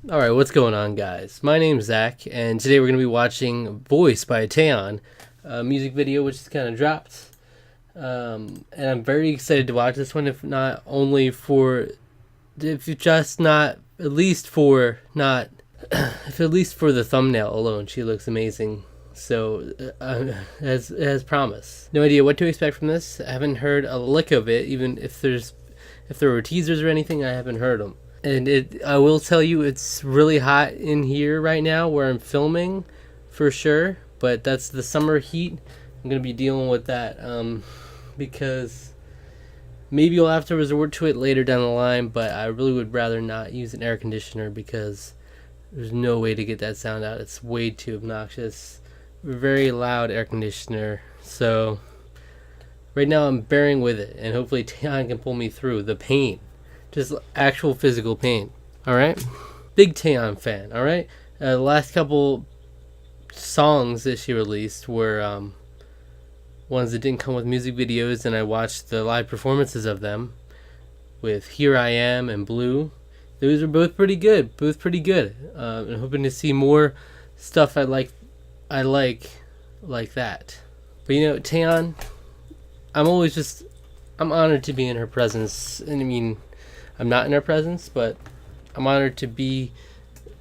Alright, what's going on, guys? My name's Zach, and today we're going to be watching Voice by TAEYEON, a music video which is kind of dropped. And I'm very excited to watch this one, if not only for, if just not, at least for, not, if at least for the thumbnail alone. She looks amazing. So, as promised. No idea what to expect from this. I haven't heard a lick of it, even if there were teasers or anything, I haven't heard them. And I will tell you, it's really hot in here right now where I'm filming, for sure. But that's the summer heat. I'm gonna be dealing with that because maybe you'll have to resort to it later down the line. But I really would rather not use an air conditioner because there's no way to get that sound out. It's way too obnoxious. Very loud air conditioner. So right now I'm bearing with it, and hopefully Tian can pull me through the pain. Just actual physical pain. Alright? Big Taeyeon fan, alright? The last couple songs that she released were ones that didn't come with music videos, and I watched the live performances of them with Here I Am and Blue. Those are both pretty good. I'm hoping to see more stuff I like that. But you know, Taeyeon, I'm honored to be in her presence. And I mean, I'm not in her presence, but I'm honored to be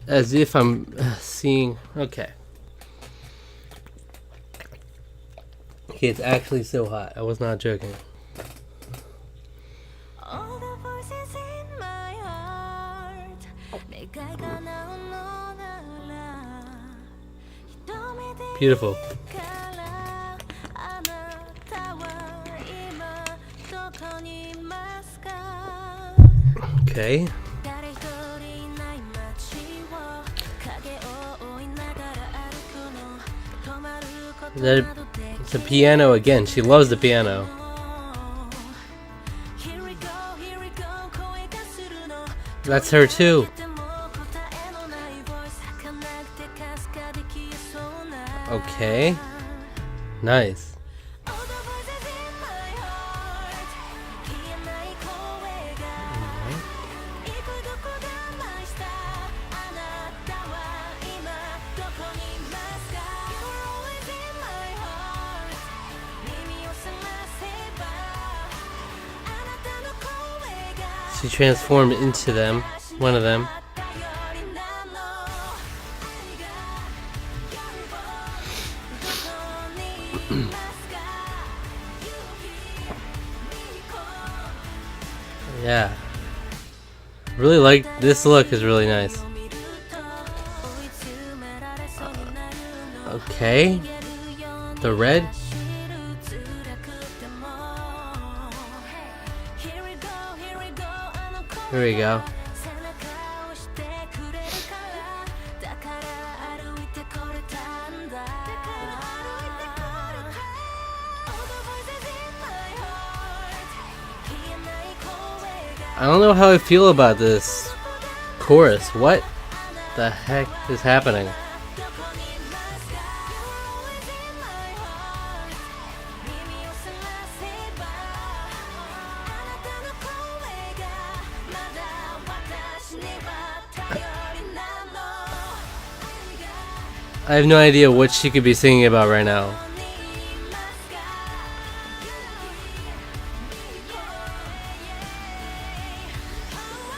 as if I'm seeing. Okay, it's actually so hot. I was not joking. Beautiful. Okay. It's a piano again. She loves the piano. That's her too. Okay. Nice. She transformed into them, one of them. Yeah. Really like this look, is really nice. Okay. The red. Here we go. I don't know how I feel about this chorus. What the heck is happening? I have no idea what she could be singing about right now.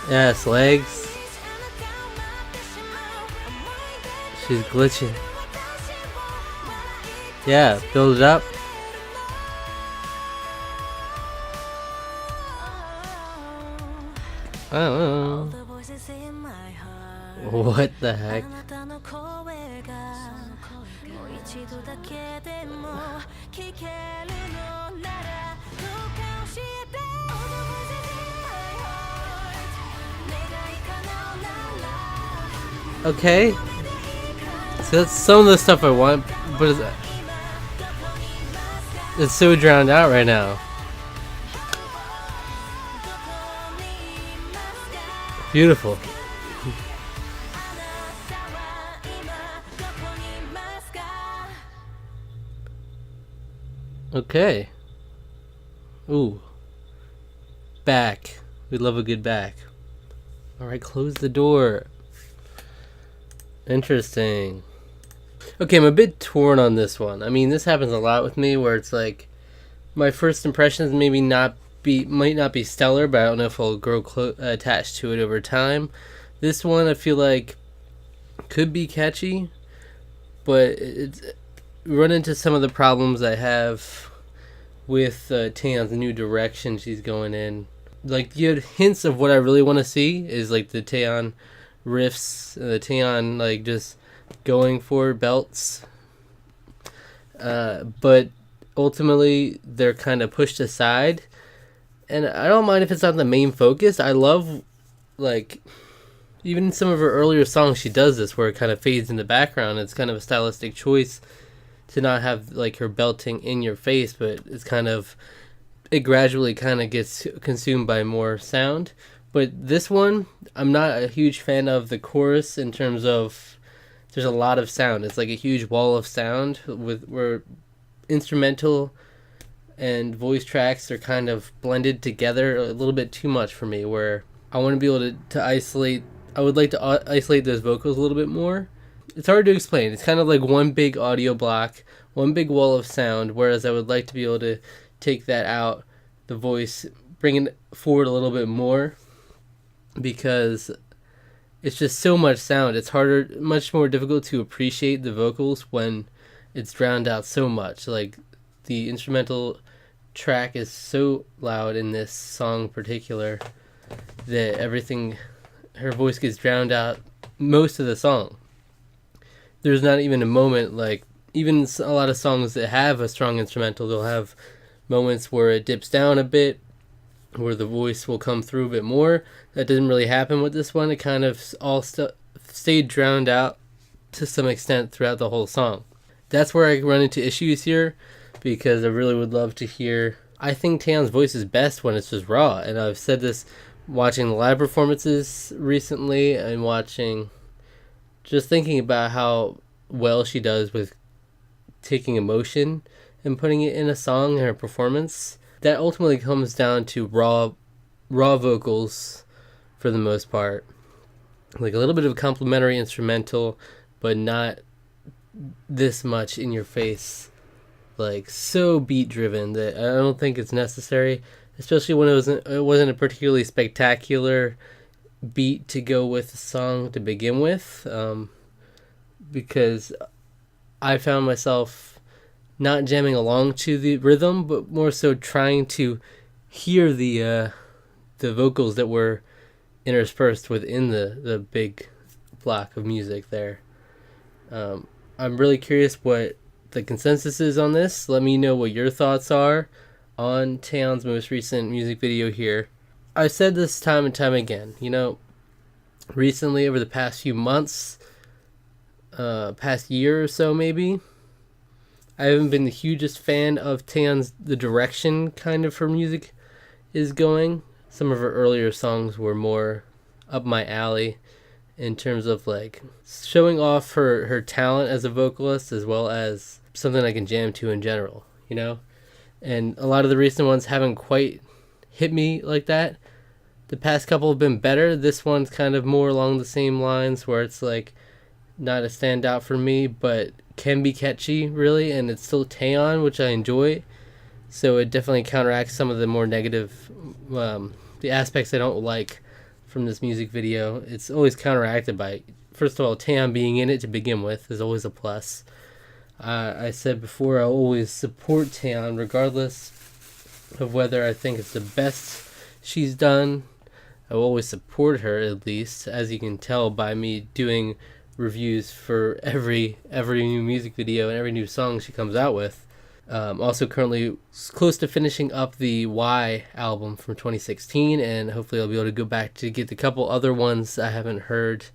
Yes, legs. She's glitching. Yeah, build it up. I don't know. What the heck? Okay. So that's some of the stuff I want, but it's so drowned out right now. Beautiful. Okay. Ooh. Back. We love a good back. Alright, close the door. Interesting. Okay, I'm a bit torn on this one. I mean, this happens a lot with me where it's like my first impressions might not be stellar, but I don't know if I'll grow attached to it over time. This one I feel like could be catchy, but it's run into some of the problems I have with Taeyeon's new direction she's going in. Like, you had hints of what I really want to see is like the Taeyeon riffs, the Taeyeon like just going for belts, but ultimately they're kind of pushed aside, and I don't mind if it's not the main focus. I love, like, even in some of her earlier songs she does this where it kind of fades in the background. It's kind of a stylistic choice to not have like her belting in your face, but it gradually kind of gets consumed by more sound. But this one, I'm not a huge fan of the chorus in terms of there's a lot of sound. It's like a huge wall of sound where instrumental and voice tracks are kind of blended together a little bit too much for me, where I want to be able to isolate. I would like to isolate those vocals a little bit more. It's hard to explain. It's kind of like one big audio block, one big wall of sound, whereas I would like to be able to take that out, the voice, bring it forward a little bit more, because it's just so much sound. It's much more difficult to appreciate the vocals when it's drowned out so much. Like, the instrumental track is so loud in this song in particular that her voice gets drowned out most of the song. There's not even a moment, like, even a lot of songs that have a strong instrumental, they'll have moments where it dips down a bit, where the voice will come through a bit more. That didn't really happen with this one. It kind of all stayed drowned out to some extent throughout the whole song. That's where I run into issues here, because I really would love to hear. I think Taeyeon's voice is best when it's just raw, and I've said this watching the live performances recently and just thinking about how well she does with taking emotion and putting it in a song in her performance. That ultimately comes down to raw vocals for the most part. Like a little bit of complimentary instrumental, but not this much in your face. Like, so beat driven that I don't think it's necessary, especially when it wasn't a particularly spectacular beat to go with the song to begin with, because I found myself not jamming along to the rhythm, but more so trying to hear the vocals that were interspersed within the big block of music there. I'm really curious what the consensus is on this. Let me know what your thoughts are on Taeyeon's most recent music video here. I've said this time and time again, recently over the past few months, past year or so maybe, I haven't been the hugest fan of Taeyeon's, the direction kind of her music is going. Some of her earlier songs were more up my alley in terms of like showing off her talent as a vocalist, as well as something I can jam to in general, And a lot of the recent ones haven't quite hit me like that. The past couple have been better. This one's kind of more along the same lines, where it's like not a standout for me, but can be catchy, really, and it's still Taeyeon, which I enjoy. So it definitely counteracts some of the more negative, the aspects I don't like from this music video. It's always counteracted by, first of all, Taeyeon being in it to begin with is always a plus. I said before, I always support Taeyeon regardless of whether I think it's the best she's done. I will always support her, at least, as you can tell by me doing reviews for every new music video and every new song she comes out with. Also currently close to finishing up the Y album from 2016, and hopefully I'll be able to go back to get a couple other ones I haven't heard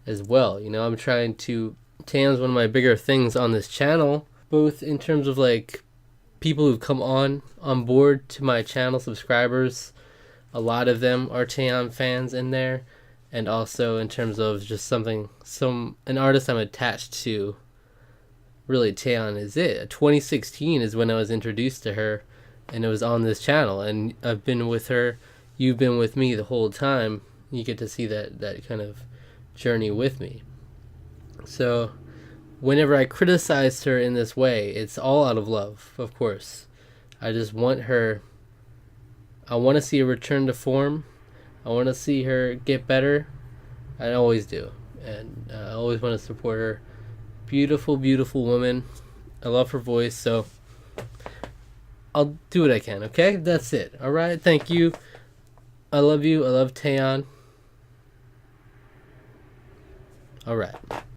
as well. I'm trying to... Taeyeon's one of my bigger things on this channel, both in terms of like people who've come on board to my channel, subscribers. A lot of them are Taeyeon fans in there, and also in terms of just an artist I'm attached to. Really, Taeyeon is it. 2016 is when I was introduced to her, and it was on this channel, and I've been with her, you've been with me the whole time. You get to see that kind of journey with me. So whenever I criticized her in this way, it's all out of love, of course. I just want her. I want to see her return to form. I want to see her get better. I always do. And I always want to support her. Beautiful, beautiful woman. I love her voice, so I'll do what I can, okay? That's it. Alright, thank you. I love you. I love TAEYEON. Alright.